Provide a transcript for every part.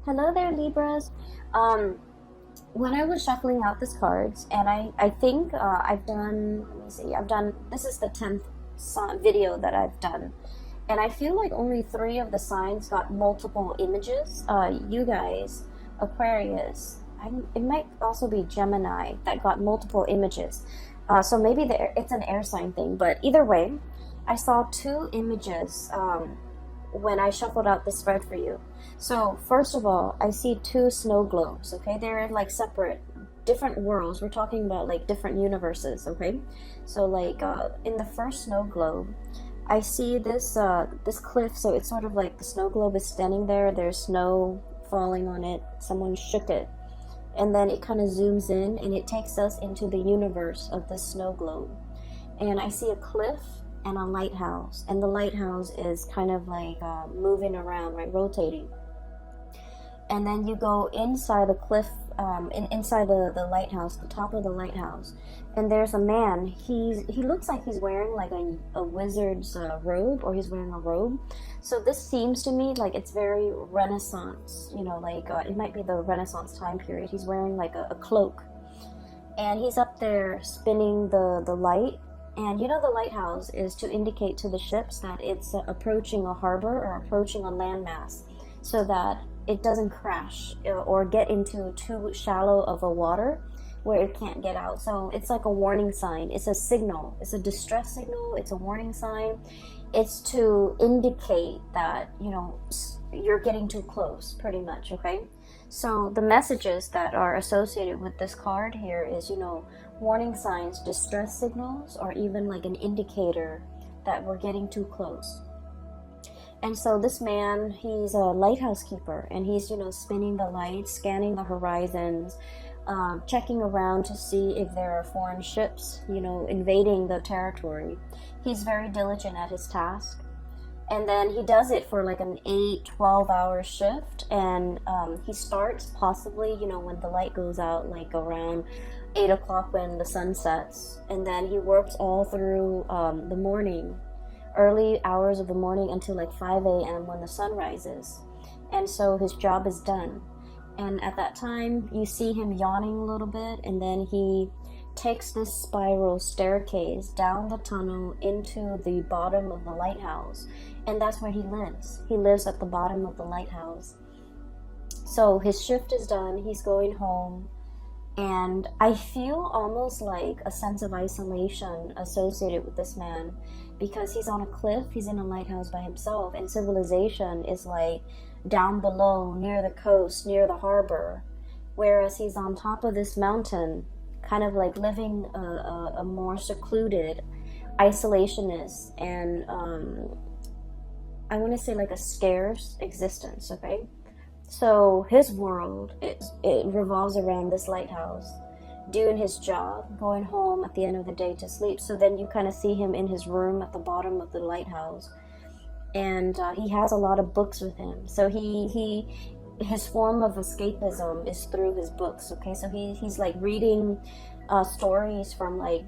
Hello there, Libras. Um, when I was shuffling out these cards, and I think I've done, let me see, this is the 10th video that I've done. And I feel like only three of the signs got multiple images. You guys, Aquarius, it might also be Gemini that got multiple images. So maybe it's an air sign thing, but either way, I saw two images when I shuffled out the spread for you. So first of all, I see two snow globes, okay? They're like separate, different worlds. We're talking about like different universes, okay? So like in the first snow globe, I see this cliff, so it's sort of like the snow globe is standing there, there's snow falling on it, someone shook it, and then it kind of zooms in and it takes us into the universe of the snow globe. And I see a cliff and a lighthouse, and the lighthouse is kind of like moving around, right, rotating. And then you go inside the cliff, inside the lighthouse, the top of the lighthouse, and there's a man. He looks like he's wearing like a wizard's robe, or he's wearing a robe. So this seems to me like it's very Renaissance, like it might be the Renaissance time period. He's wearing like a cloak, and he's up there spinning the light. And the lighthouse is to indicate to the ships that it's approaching a harbor or approaching a landmass, so that it doesn't crash or get into too shallow of a water where it can't get out. So it's like a warning sign. It's a signal. It's a distress signal. It's a warning sign. It's to indicate that, you're getting too close, pretty much, okay? So the messages that are associated with this card here is, warning signs, distress signals, or even like an indicator that we're getting too close. And so this man, he's a lighthouse keeper, and he's, spinning the lights, scanning the horizons, checking around to see if there are foreign ships, invading the territory. He's very diligent at his task. And then he does it for like an 12-hour shift. And he starts possibly, when the light goes out, like around 8 o'clock when the sun sets. And then he works all through the morning, early hours of the morning until like 5 a.m. when the sun rises. And so his job is done. And at that time, you see him yawning a little bit, and then he takes this spiral staircase down the tunnel into the bottom of the lighthouse. And that's where he lives. He lives at the bottom of the lighthouse. So his shift is done, he's going home. And I feel almost like a sense of isolation associated with this man, because he's on a cliff, he's in a lighthouse by himself, and civilization is like down below, near the coast, near the harbor, whereas he's on top of this mountain, kind of like living a more secluded, isolationist, and I want to say like a scarce existence, okay? So his world, it revolves around this lighthouse, doing his job, going home at the end of the day to sleep. So then you kind of see him in his room at the bottom of the lighthouse, and he has a lot of books with him. So his form of escapism is through his books, okay? So he's like reading stories from like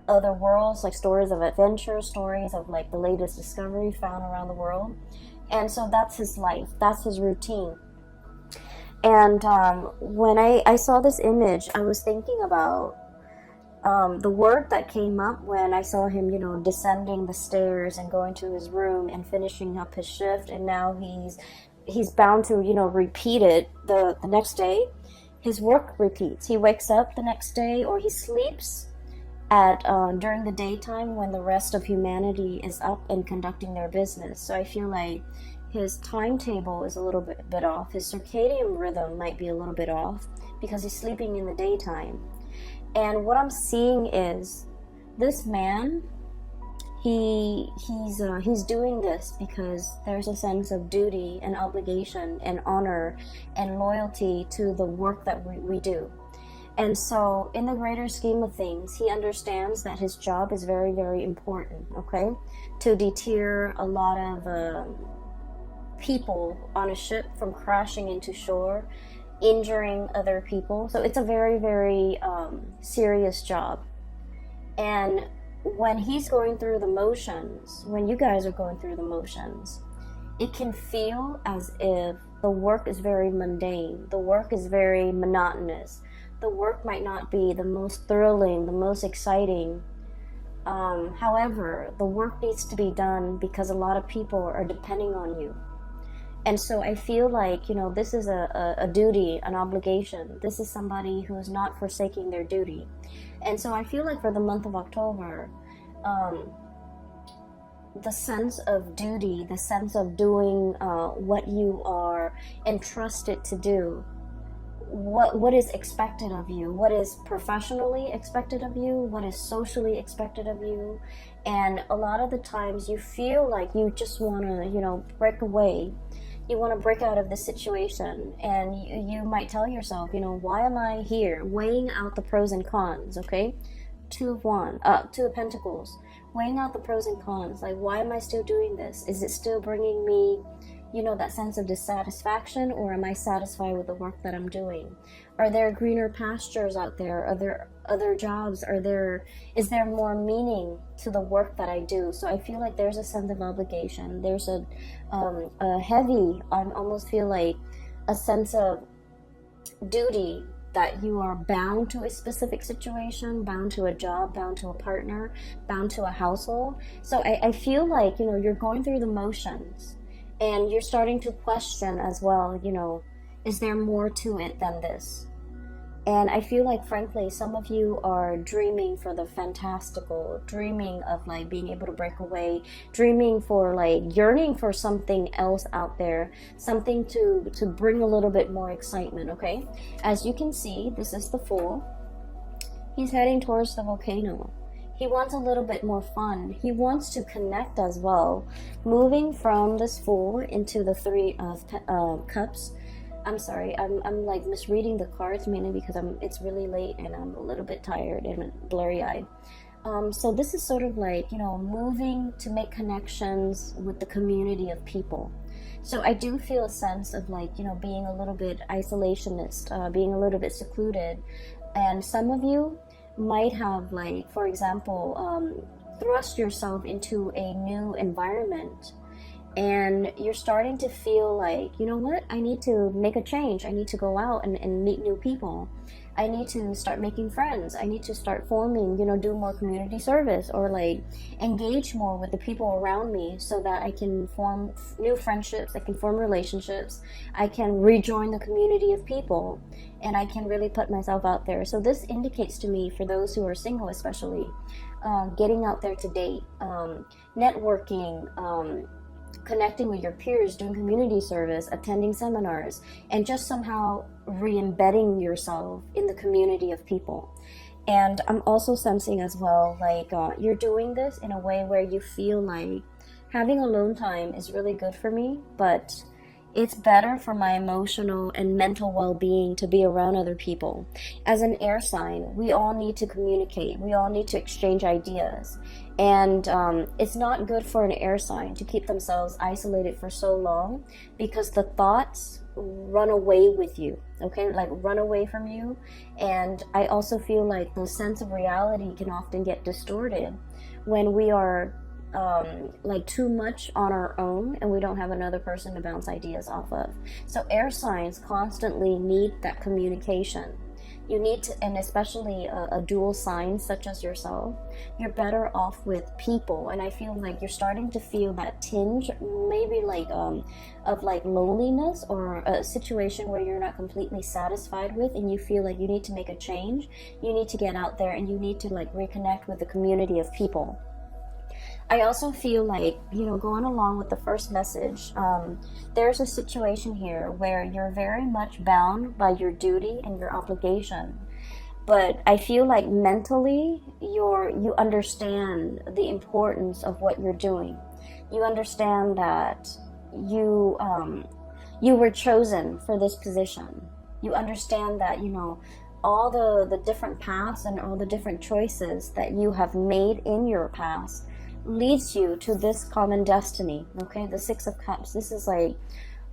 other worlds, like stories of adventure, stories of like the latest discovery found around the world. And so that's his life, that's his routine. And when I saw this image, I was thinking about the word that came up when I saw him, descending the stairs and going to his room and finishing up his shift. And now he's bound to, repeat it the next day. His work repeats. He wakes up the next day, or he sleeps at during the daytime when the rest of humanity is up and conducting their business. So I feel like his timetable is a little bit off. His circadian rhythm might be a little bit off because he's sleeping in the daytime. And what I'm seeing is this man, he's doing this because there's a sense of duty and obligation and honor and loyalty to the work that we do. And so in the greater scheme of things, he understands that his job is very, very important, okay? To deter a lot of people on a ship from crashing into shore, injuring other people. So it's a very, very serious job. And when he's going through the motions, when you guys are going through the motions, it can feel as if the work is very mundane, the work is very monotonous, the work might not be the most thrilling, the most exciting. However, the work needs to be done because a lot of people are depending on you. And so I feel like, this is a duty, an obligation. This is somebody who is not forsaking their duty. And so I feel like for the month of October, the sense of duty, the sense of doing what you are entrusted to do, what is expected of you, what is professionally expected of you, what is socially expected of you. And a lot of the times you feel like you just want to, break away. You want to break out of this situation, and you might tell yourself, why am I here? Weighing out the pros and cons, okay? Two of Pentacles. Weighing out the pros and cons. Like, why am I still doing this? Is it still bringing me, that sense of dissatisfaction, or am I satisfied with the work that I'm doing? Are there greener pastures out there? Are there other jobs? Is there more meaning to the work that I do? So I feel like there's a sense of obligation. There's a heavy, I almost feel like a sense of duty, that you are bound to a specific situation, bound to a job, bound to a partner, bound to a household. So I feel like, you're going through the motions, and you're starting to question as well, is there more to it than this? And I feel like, frankly, some of you are dreaming for the fantastical, dreaming of like being able to break away, dreaming for like yearning for something else out there, something to bring a little bit more excitement, okay? As you can see, this is the Fool. He's heading towards the volcano. He wants a little bit more fun. He wants to connect as well. Moving from this Fool into the Three of Cups. I'm sorry, I'm like misreading the cards, mainly because it's really late and I'm a little bit tired and blurry-eyed. So this is sort of like, moving to make connections with the community of people. So I do feel a sense of like, being a little bit isolationist, being a little bit secluded. And some of you might have, like, for example, thrust yourself into a new environment, and you're starting to feel like, what, I need to make a change. I need to go out and meet new people. I need to start making friends. I need to start forming, do more community service, or like engage more with the people around me, so that I can form new friendships, I can form relationships, I can rejoin the community of people, and I can really put myself out there. So this indicates to me, for those who are single especially, getting out there to date, networking, connecting with your peers, doing community service, attending seminars, and just somehow re-embedding yourself in the community of people. And I'm also sensing as well, like, you're doing this in a way where you feel like having alone time is really good for me, but it's better for my emotional and mental well-being to be around other people. As an air sign, we all need to communicate. We all need to exchange ideas. And it's not good for an air sign to keep themselves isolated for so long, because the thoughts run away with you, okay? Like, run away from you. And I also feel like the sense of reality can often get distorted when we are like too much on our own and we don't have another person to bounce ideas off of. So air signs constantly need that communication. You need to, and especially a dual sign such as yourself, you're better off with people. And I feel like you're starting to feel that tinge, maybe like of like loneliness, or a situation where you're not completely satisfied with, and you feel like you need to make a change. You need to get out there and you need to like reconnect with the community of people. I also feel like, going along with the first message, there's a situation here where you're very much bound by your duty and your obligation. But I feel like mentally, you understand the importance of what you're doing. You understand that you were chosen for this position. You understand that, all the different paths and all the different choices that you have made in your past leads you to this common destiny, okay? The Six of Cups. This is like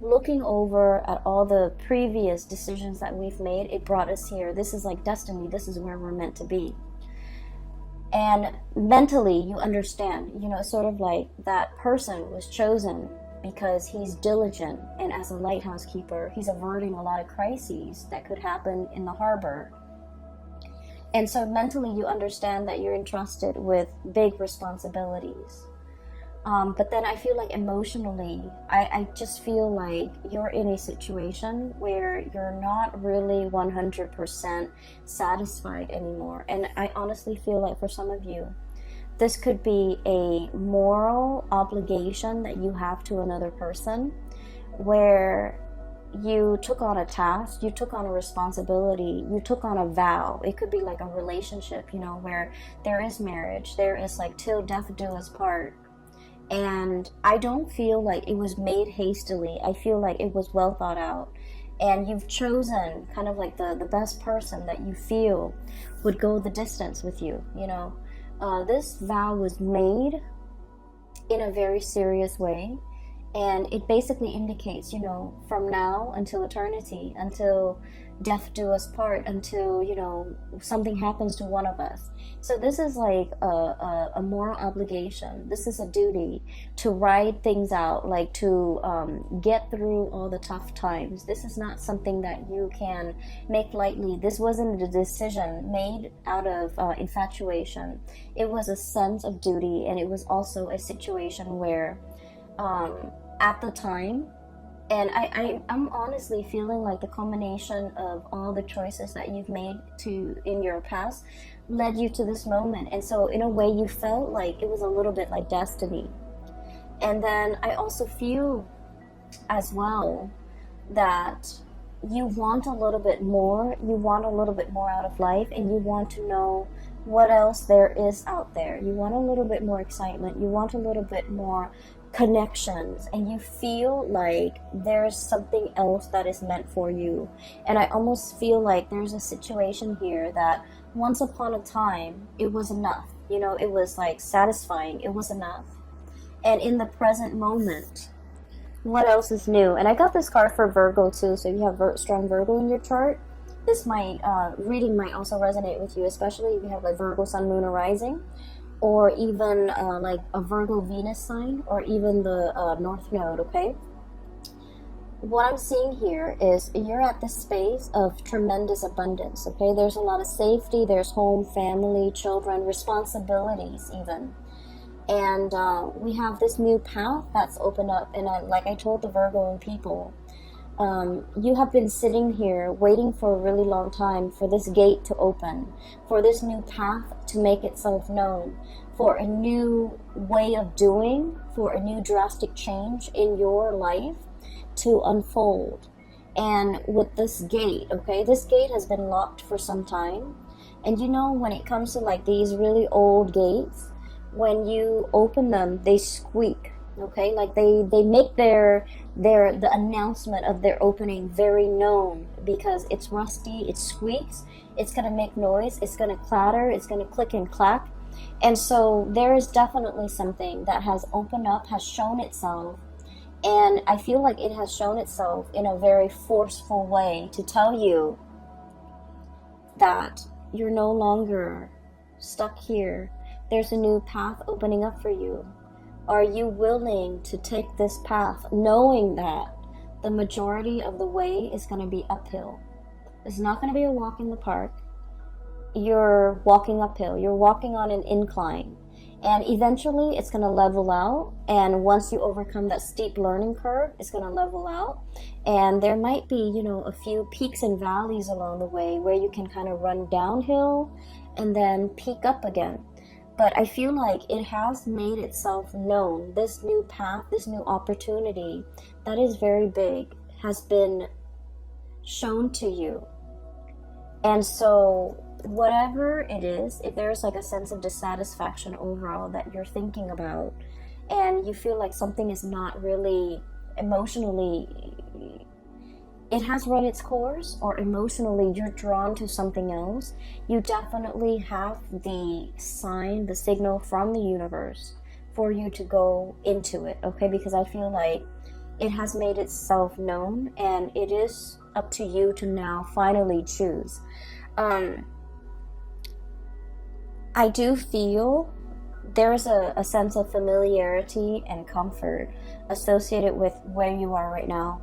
looking over at all the previous decisions that we've made. It brought us here. This is like destiny. This is where we're meant to be. And mentally, you understand, sort of like that person was chosen because he's diligent, and as a lighthouse keeper, he's averting a lot of crises that could happen in the harbor. And so mentally you understand that you're entrusted with big responsibilities. But then I feel like emotionally, I just feel like you're in a situation where you're not really 100% satisfied anymore. And I honestly feel like for some of you, this could be a moral obligation that you have to another person, where you took on a task, you took on a responsibility, you took on a vow. It could be like a relationship, you know, where there is marriage, there is like till death do us part. And I don't feel like it was made hastily. I feel like it was well thought out. And you've chosen kind of like the best person that you feel would go the distance with you, you know. This vow was made in a very serious way. And it basically indicates, you know, from now until eternity, until death do us part, until, you know, something happens to one of us. So this is like a moral obligation. This is a duty to ride things out, like to get through all the tough times. This is not something that you can make lightly. This wasn't a decision made out of infatuation. It was a sense of duty, and it was also a situation where at the time, and I'm honestly feeling like the combination of all the choices that you've made in your past led you to this moment. And so in a way you felt like it was a little bit like destiny. And then I also feel as well that you want a little bit more. You want a little bit more out of life, and you want to know what else there is out there. You want a little bit more excitement. You want a little bit more connections, and you feel like there's something else that is meant for you. And I almost feel like there's a situation here that once upon a time it was enough, you know, it was like satisfying, it was enough. And in the present moment, what else is new? And I got this card for Virgo too, so if you have strong Virgo in your chart, this might reading might also resonate with you, especially if you have like Virgo sun, moon, or rising, or even like a Virgo Venus sign, or even the North Node, okay? What I'm seeing here is you're at this space of tremendous abundance, okay? There's a lot of safety, there's home, family, children, responsibilities even. And we have this new path that's opened up, and like I told the Virgo people, you have been sitting here waiting for a really long time for this gate to open, for this new path to make itself known, for a new way of doing, for a new drastic change in your life to unfold. And with this gate, okay, this gate has been locked for some time. And you know, when it comes to like these really old gates, when you open them, they squeak. Okay, like they make the announcement of their opening very known, because it's rusty, it squeaks, it's gonna make noise, it's gonna clatter, it's gonna click and clack. And so there is definitely something that has opened up, has shown itself, and I feel like it has shown itself in a very forceful way to tell you that you're no longer stuck here. There's a new path opening up for you. Are you willing to take this path, knowing that the majority of the way is going to be uphill? It's not going to be a walk in the park. You're walking uphill. You're walking on an incline. And eventually it's going to level out. And once you overcome that steep learning curve, it's going to level out. And there might be, you know, a few peaks and valleys along the way where you can kind of run downhill and then peak up again. But I feel like it has made itself known. This new path, this new opportunity that is very big has been shown to you. And so whatever it is, if there's like a sense of dissatisfaction overall that you're thinking about, and you feel like something is not really emotionally, it has run its course, or emotionally you're drawn to something else, you definitely have the sign, the signal from the universe for you to go into it, okay? Because I feel like it has made itself known, and it is up to you to now finally choose. I do feel there's a sense of familiarity and comfort associated with where you are right now.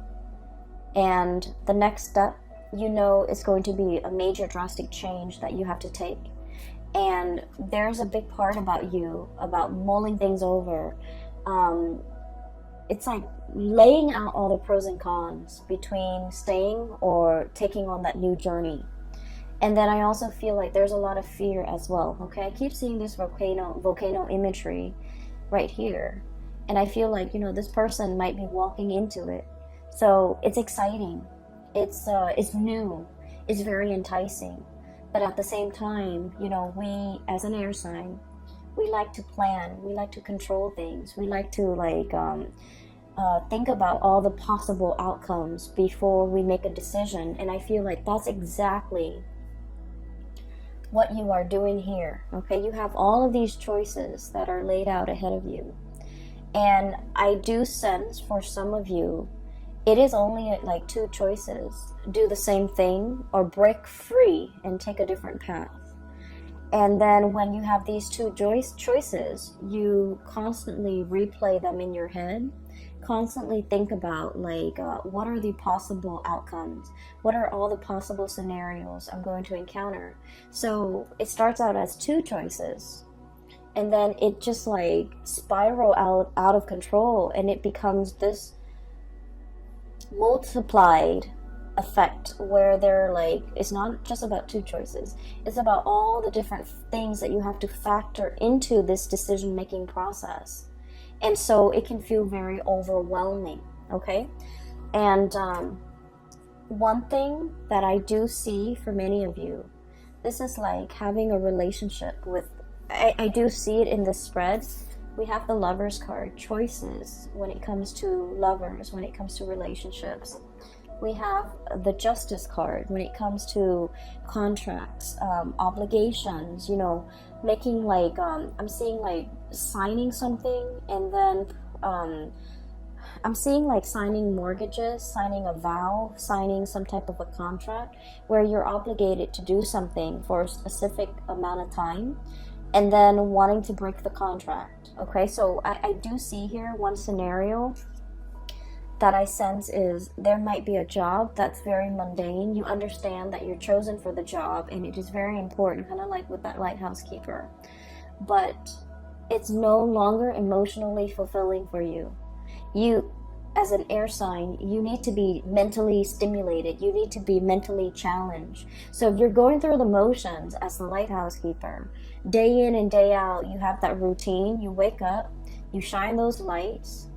And the next step, you know, is going to be a major drastic change that you have to take. And there's a big part about you, about mulling things over. It's like laying out all the pros and cons between staying or taking on that new journey. And then I also feel like there's a lot of fear as well. Okay, I keep seeing this volcano imagery right here, and I feel like, you know, this person might be walking into it. So it's exciting, it's new, it's very enticing, but at the same time, you know, we as an air sign, we like to plan, we like to control things, we like to think about all the possible outcomes before we make a decision. And I feel like that's exactly what you are doing here. Okay, you have all of these choices that are laid out ahead of you, and I do sense for some of you it is only like two choices: do the same thing or break free and take a different path. And then when you have these two choices, you constantly replay them in your head, constantly think about like what are the possible outcomes, what are all the possible scenarios I'm going to encounter. So it starts out as two choices, and then it just like spiral out of control, and it becomes this multiplied effect where they're like, it's not just about two choices, it's about all the different things that you have to factor into this decision making process. And so it can feel very overwhelming. Okay, and one thing that I do see for many of you, this is like having a relationship with, I do see it in the spread. We have the Lovers card, choices when it comes to lovers, when it comes to relationships. We have the Justice card when it comes to contracts, obligations, you know, making like, I'm seeing like signing something, and then I'm seeing like signing mortgages, signing a vow, signing some type of a contract where you're obligated to do something for a specific amount of time, and then wanting to break the contract. Okay, so I do see here one scenario that I sense is there might be a job that's very mundane. You understand that you're chosen for the job and it is very important, kind of like with that lighthouse keeper, but it's no longer emotionally fulfilling for you. You, as an air sign, you need to be mentally stimulated, you need to be mentally challenged. So if you're going through the motions as the lighthouse keeper, day in and day out, you have that routine, you wake up, you shine those lights,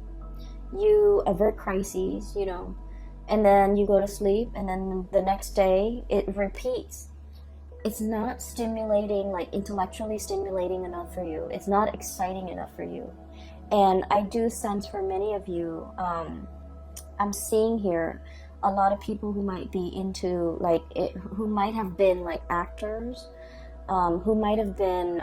you avert crises, you know, and then you go to sleep, and then the next day it repeats. It's not stimulating, like intellectually stimulating enough for you. It's not exciting enough for you. And I do sense for many of you, I'm seeing here a lot of people who might be into like it, who might have been like actors, who might have been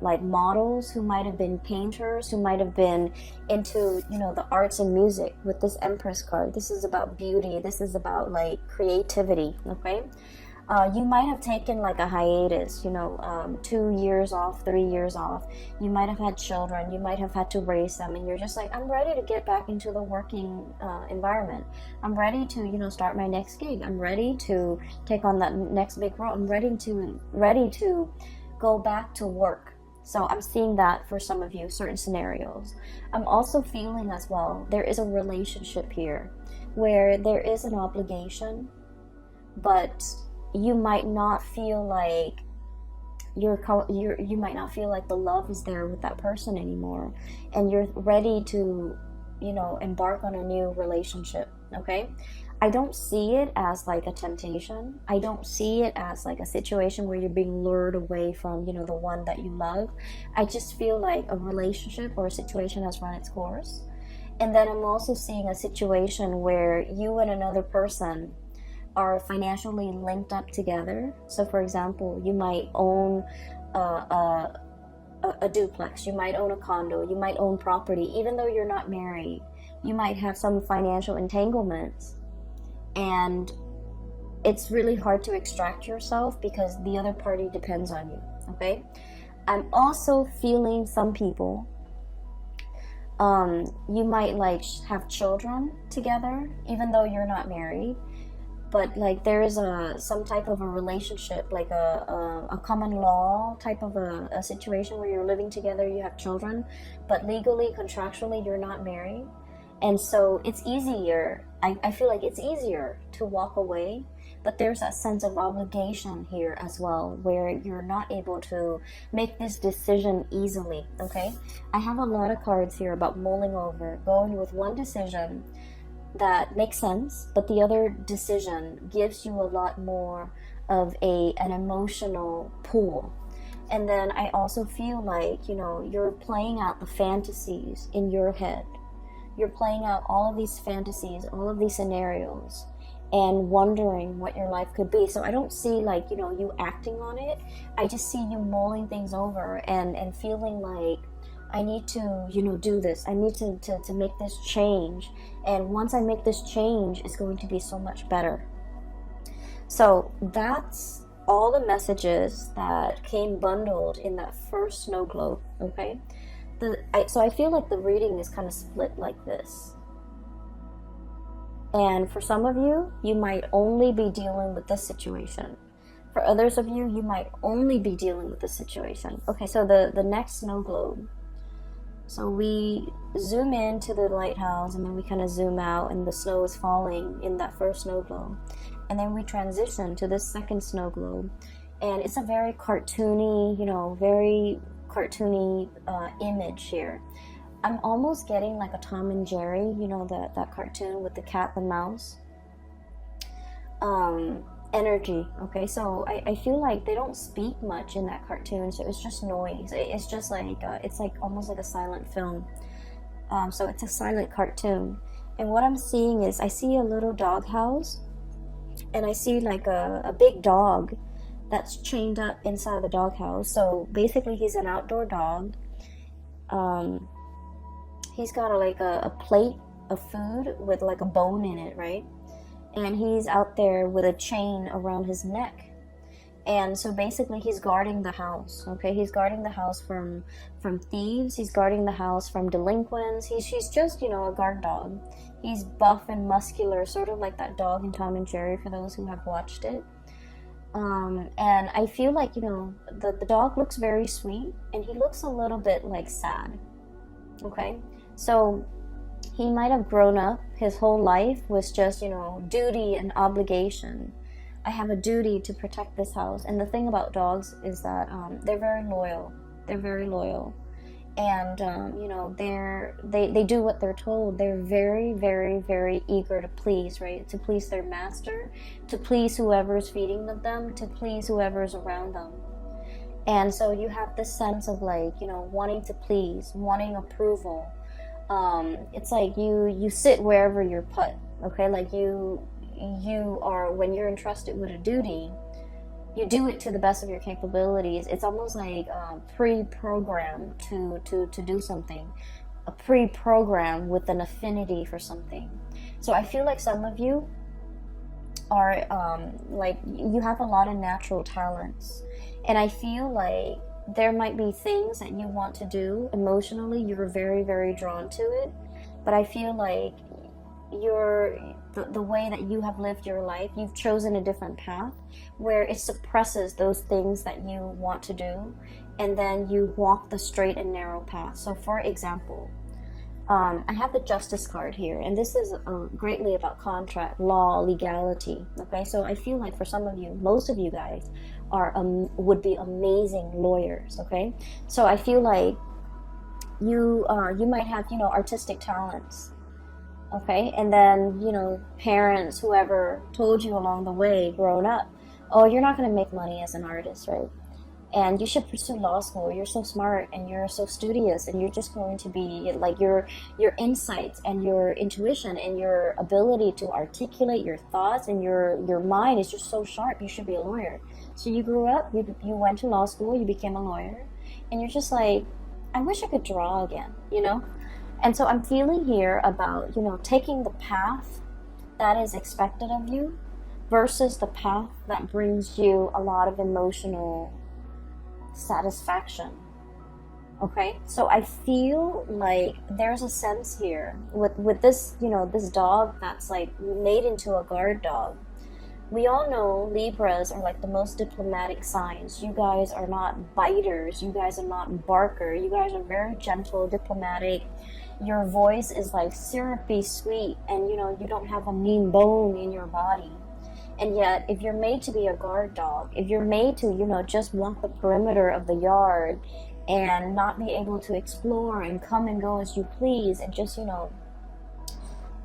like models, who might have been painters, who might have been into, you know, the arts and music. With this Empress card, this is about beauty, this is about like creativity. Okay, you might have taken like a hiatus, you know, 2 years off, 3 years off. You might have had children, you might have had to raise them, and you're just like, I'm ready to get back into the working environment. I'm ready to, you know, start my next gig. I'm ready to take on that next big role. I'm ready to go back to work. So I'm seeing that for some of you, certain scenarios. I'm also feeling as well, there is a relationship here where there is an obligation, but you might not feel like you might not feel like the love is there with that person anymore, and you're ready to, you know, embark on a new relationship. Okay, I don't see it as like a temptation. I don't see it as like a situation where you're being lured away from, you know, the one that you love. I just feel like a relationship or a situation has run its course. And then I'm also seeing a situation where you and another person are financially linked up together. So for example, you might own a duplex, you might own a condo, you might own property, even though you're not married. You might have some financial entanglements, and it's really hard to extract yourself because the other party depends on you. Okay, I'm also feeling some people, you might like have children together, even though you're not married. But like there is some type of a relationship, like a common law type of a situation where you're living together, you have children, but legally, contractually, you're not married. And so it's easier, I feel like it's easier to walk away, but there's that sense of obligation here as well, where you're not able to make this decision easily, okay? I have a lot of cards here about mulling over, going with one decision that makes sense, but the other decision gives you a lot more of an emotional pull. And then I also feel like, you know, you're playing out the fantasies in your head. You're playing out all of these fantasies, all of these scenarios, and wondering what your life could be. So I don't see like, you know, you acting on it. I just see you mulling things over and feeling like, I need to, you know, do this. I need to make this change. And once I make this change, it's going to be so much better. So that's all the messages that came bundled in that first snow globe, okay? So I feel like the reading is kind of split like this. And for some of you, you might only be dealing with this situation. For others of you, you might only be dealing with this situation. Okay, so the next snow globe. So we zoom into the lighthouse, and then we kind of zoom out, and the snow is falling in that first snow globe. And then we transition to this second snow globe. And it's a very cartoony, you know, very cartoony image here. I'm almost getting like a Tom and Jerry, you know, that cartoon with the cat and mouse energy. Okay, so I feel like they don't speak much in that cartoon, so it's just noise. It's just like it's like almost like a silent film. So it's a silent cartoon, and what I'm seeing is I see a little dog house, and I see like a big dog that's chained up inside the dog house. So basically he's an outdoor dog. He's got a plate of food with like a bone in it, right? And he's out there with a chain around his neck. And so basically he's guarding the house, okay? He's guarding the house from thieves. He's guarding the house from delinquents. He's just, you know, a guard dog. He's buff and muscular, sort of like that dog in Tom and Jerry, for those who have watched it. And I feel like, you know, the dog looks very sweet, and he looks a little bit like sad, okay? So he might have grown up, his whole life was just, you know, duty and obligation. I have a duty to protect this house. And the thing about dogs is that they're very loyal. They're very loyal. And, you know, they do what they're told. They're very, very, very eager to please, right? To please their master, to please whoever's feeding them, to please whoever's around them. And so you have this sense of like, you know, wanting to please, wanting approval. It's like you sit wherever you're put, okay? Like you are, when you're entrusted with a duty, you do it to the best of your capabilities. It's almost like pre-programmed to do something, a pre-program with an affinity for something. So I feel like some of you are like, you have a lot of natural talents, and I feel like there might be things that you want to do emotionally. You're very, very drawn to it, but I feel like the way that you have lived your life, you've chosen a different path where it suppresses those things that you want to do, and then you walk the straight and narrow path. So for example, I have the Justice card here, and this is greatly about contract, law, legality, okay? So I feel like for some of you, most of you guys would be amazing lawyers, okay? So I feel like you might have, you know, artistic talents, okay? And then, you know, parents, whoever told you along the way growing up, oh, you're not going to make money as an artist, right? And you should pursue law school. You're so smart and you're so studious, and you're just going to be like your insights and your intuition and your ability to articulate your thoughts and your mind is just so sharp. You should be a lawyer. So you grew up, you went to law school, you became a lawyer, and you're just like, I wish I could draw again, you know? And so I'm feeling here about, you know, taking the path that is expected of you versus the path that brings you a lot of emotional satisfaction. Okay, so I feel like there's a sense here with this, this dog that's like made into a guard dog. We all know Libras are like the most diplomatic signs. You guys are not biters. You guys are not barker. You guys are very gentle, diplomatic. Your voice is like syrupy sweet, and you don't have a mean bone in your body. And yet, if you're made to be a guard dog, if you're made to, just walk the perimeter of the yard and not be able to explore and come and go as you please, and just,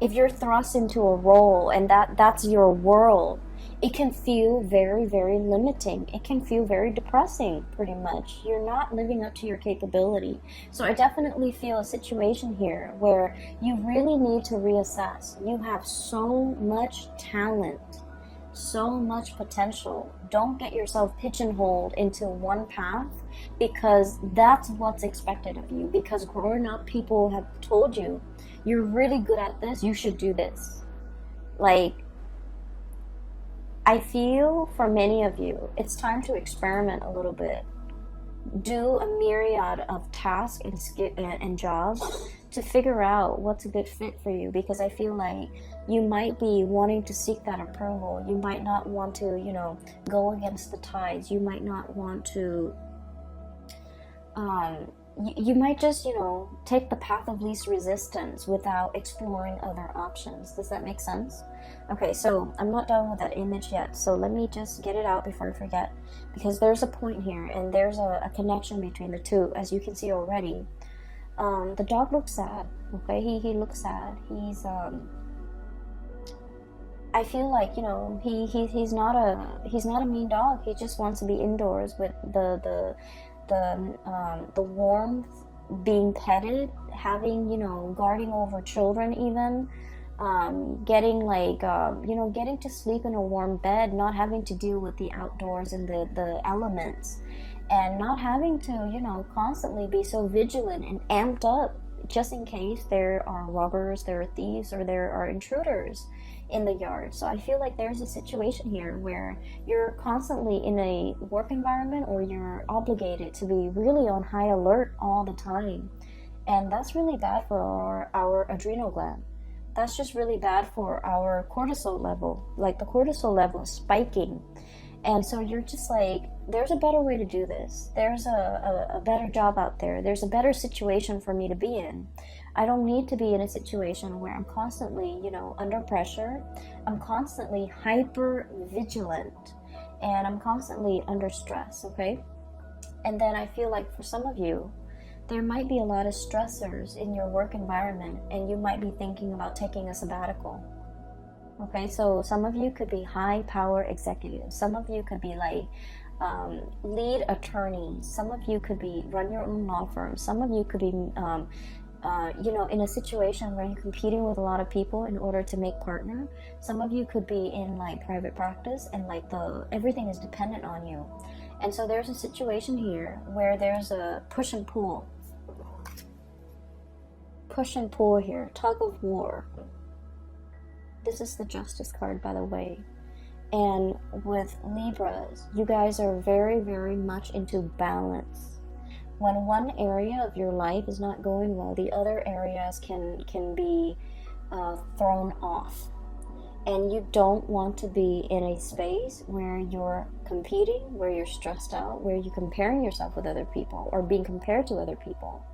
if you're thrust into a role and that's your world, it can feel very, very limiting. It can feel very depressing, pretty much. You're not living up to your capability. So I definitely feel a situation here where you really need to reassess. You have so much talent, so much potential. Don't get yourself pigeonholed into one path, because that's what's expected of you. Because growing up, people have told you, you're really good at this, you should do this. Like, I feel for many of you, it's time to experiment a little bit. Do a myriad of tasks and jobs to figure out what's a good fit for you, because I feel like you might be wanting to seek that approval. You might not want to, go against the tides. You might not want to, you might just, take the path of least resistance without exploring other options. Does that make sense? Okay, so I'm not done with that image yet, so let me just get it out before I forget, because there's a point here, and there's a connection between the two, as you can see already. The dog looks sad, okay? He looks sad. He's, I feel like, he's not a mean dog. He just wants to be indoors with the warmth, being petted, having, guarding over children even, getting like, getting to sleep in a warm bed, not having to deal with the outdoors and the elements, and not having to, constantly be so vigilant and amped up just in case there are robbers, there are thieves, or there are intruders in the yard. So I feel like there's a situation here where you're constantly in a work environment, or you're obligated to be really on high alert all the time. And that's really bad for our adrenal gland. That's just really bad for our cortisol level. Like, the cortisol level is spiking. And so you're just like, there's a better way to do this. There's a better job out there. There's a better situation for me to be in. I don't need to be in a situation where I'm constantly, under pressure. I'm constantly hyper vigilant, and I'm constantly under stress, okay? And then I feel like for some of you, there might be a lot of stressors in your work environment, and you might be thinking about taking a sabbatical. Okay, so some of you could be high power executives. Some of you could be like lead attorneys. Some of you could be run your own law firm. Some of you could be, in a situation where you're competing with a lot of people in order to make partner. Some of you could be in like private practice, and like everything is dependent on you. And so there's a situation here where there's a push and pull. Push and pull here, tug of war. This is the Justice card, by the way. And with Libras, you guys are very, very much into balance. When one area of your life is not going well, the other areas can be thrown off. And you don't want to be in a space where you're competing, where you're stressed out, where you're comparing yourself with other people, or being compared to other people,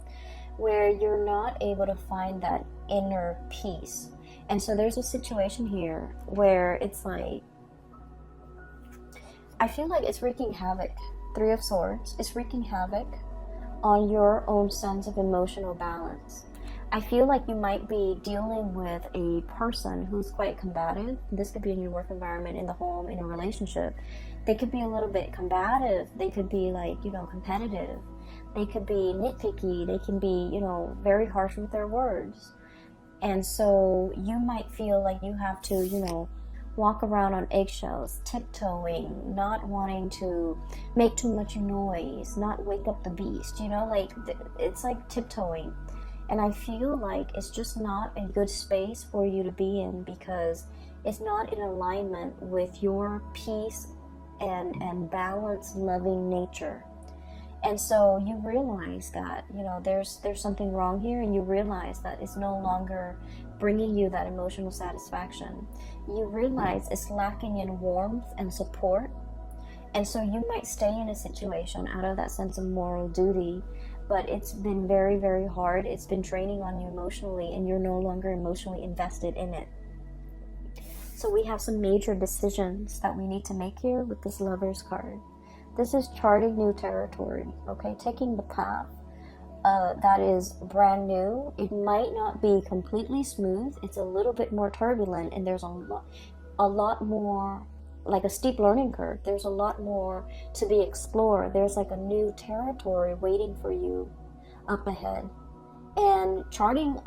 where you're not able to find that inner peace. And so there's a situation here where it's like, I feel like it's wreaking havoc. Three of Swords is wreaking havoc on your own sense of emotional balance. I feel like you might be dealing with a person who's quite combative. This could be in your work environment, in the home, in a relationship. They could be a little bit combative. They could be like, competitive. They could be nitpicky. They can be, very harsh with their words. And so you might feel like you have to, walk around on eggshells, tiptoeing, not wanting to make too much noise, not wake up the beast, it's like tiptoeing. And I feel like it's just not a good space for you to be in, because it's not in alignment with your peace and balance loving nature. And so you realize that, you know, there's something wrong here, and you realize that it's no longer bringing you that emotional satisfaction. You realize it's lacking in warmth and support. And so you might stay in a situation out of that sense of moral duty, but it's been very, very hard. It's been draining on you emotionally, and you're no longer emotionally invested in it. So we have some major decisions that we need to make here with this Lovers card. This is charting new territory, okay? Taking the path that is brand new. It might not be completely smooth. It's a little bit more turbulent, and there's a lot more, like a steep learning curve. There's a lot more to be explored. There's like a new territory waiting for you up ahead. And charting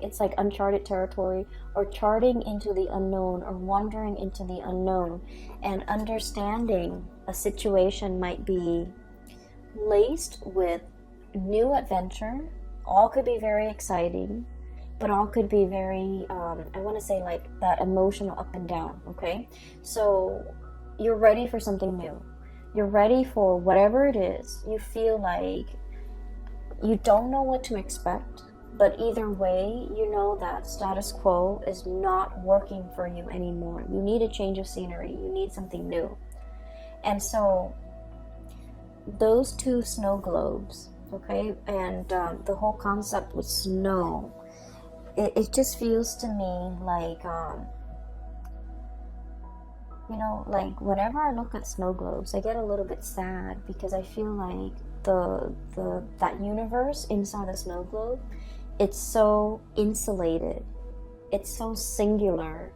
it's like uncharted territory, or charting into the unknown, or wandering into the unknown, and understanding a situation might be laced with new adventure. All could be very exciting, but all could be very I want to say like that emotional up and down. Okay, so you're ready for something new. You're ready for whatever it is. You feel like you don't know what to expect, but either way, you know that status quo is not working for you anymore. You need a change of scenery. You need something new. And so those two snow globes, okay, and the whole concept with snow, it just feels to me like, you know, like whenever I look at snow globes, I get a little bit sad, because I feel like that universe inside the snow globe, it's so insulated, it's so singular,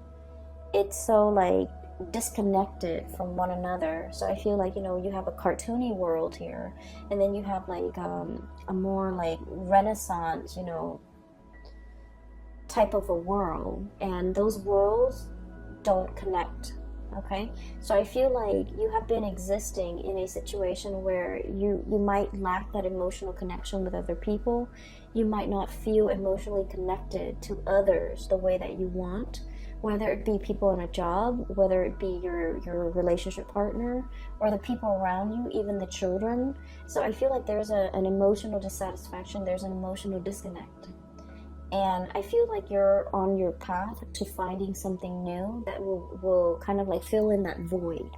it's so like disconnected from one another. So I feel like, you know, you have a cartoony world here, and then you have like a more like Renaissance, you know, type of a world, and those worlds don't connect. Okay, so I feel like you have been existing in a situation where you might lack that emotional connection with other people. You might not feel emotionally connected to others the way that you want, whether it be people in a job, whether it be your relationship partner, or the people around you, even the children. So I feel like there's an emotional dissatisfaction, there's an emotional disconnect. And I feel like you're on your path to finding something new that will kind of like fill in that void.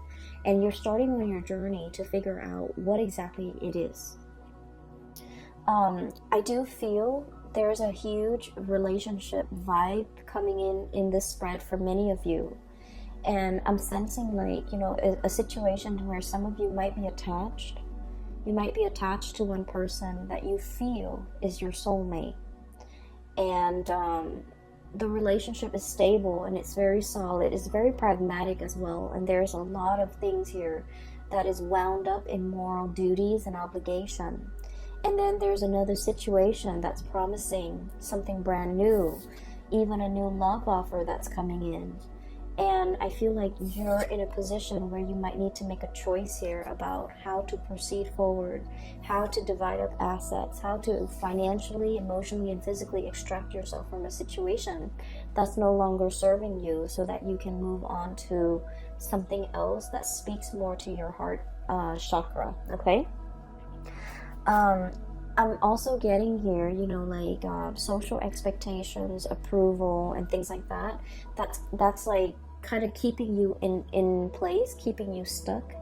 And you're starting on your journey to figure out what exactly it is. I do feel there's a huge relationship vibe coming in this spread for many of you. And I'm sensing like, you know, a situation where some of you might be attached. You might be attached to one person that you feel is your soulmate. And the relationship is stable, and it's very solid. It's very pragmatic as well, and there's a lot of things here that is wound up in moral duties and obligation. And then there's another situation that's promising something brand new, even a new love offer that's coming in. And I feel like you're in a position where you might need to make a choice here about how to proceed forward, how to divide up assets, how to financially, emotionally, and physically extract yourself from a situation that's no longer serving you, so that you can move on to something else that speaks more to your heart chakra, okay? I'm also getting here, you know, like social expectations, approval, and things like that. That's like kind of keeping you in place, keeping you stuck.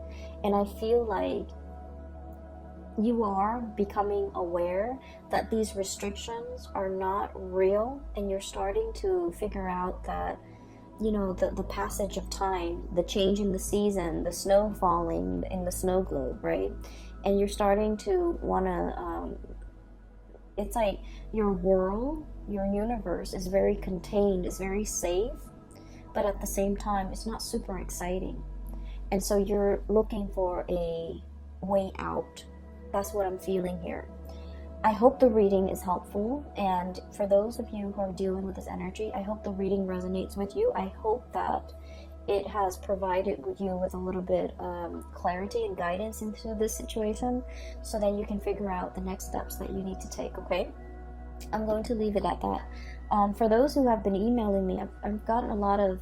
And I feel like you are becoming aware that these restrictions are not real, and you're starting to figure out that, you know, the passage of time, the change in the season, the snow falling in the snow globe, right? And you're starting to want to it's like your world, your universe is very contained, it's very safe, but at the same time it's not super exciting. And so you're looking for a way out. That's what I'm feeling here. I hope the reading is helpful, and for those of you who are dealing with this energy, I hope the reading resonates with you. I hope that it has provided you with a little bit clarity and guidance into this situation, so that you can figure out the next steps that you need to take, okay? I'm going to leave it at that. For those who have been emailing me, I've gotten a lot of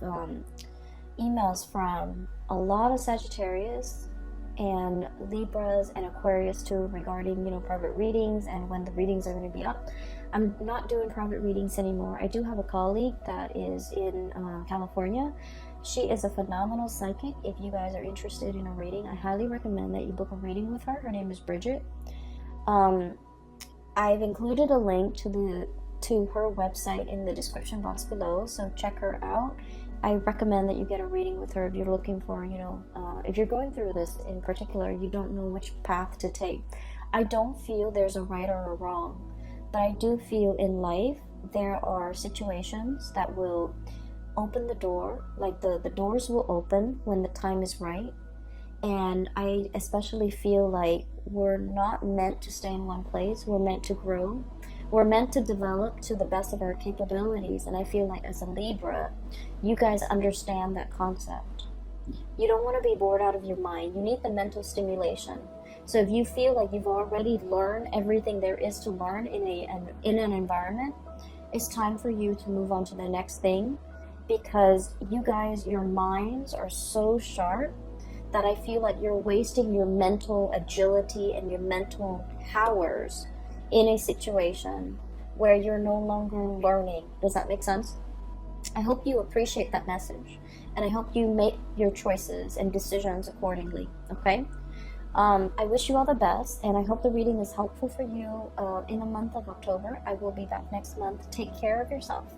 emails from a lot of Sagittarius and Libras and Aquarius too, regarding, you know, private readings and when the readings are going to be up. I'm not doing private readings anymore. I do have a colleague that is in California. She is a phenomenal psychic. If you guys are interested in a reading, I highly recommend that you book a reading with her. Her name is Bridget. I've included a link to her website in the description box below, so check her out. I recommend that you get a reading with her if you're looking for, you know, if you're going through this in particular, you don't know which path to take. I don't feel there's a right or a wrong, but I do feel in life there are situations that will open the door, like the doors will open when the time is right. And I especially feel like we're not meant to stay in one place. We're meant to grow. We're meant to develop to the best of our capabilities. And I feel like as a Libra, you guys understand that concept. You don't want to be bored out of your mind. You need the mental stimulation. So if you feel like you've already learned everything there is to learn in an environment, it's time for you to move on to the next thing, because you guys, your minds are so sharp that I feel like you're wasting your mental agility and your mental powers in a situation where you're no longer learning. Does that make sense? I hope you appreciate that message, and I hope you make your choices and decisions accordingly, okay? I wish you all the best, and I hope the reading is helpful for you in the month of October. I will be back next month. Take care of yourself.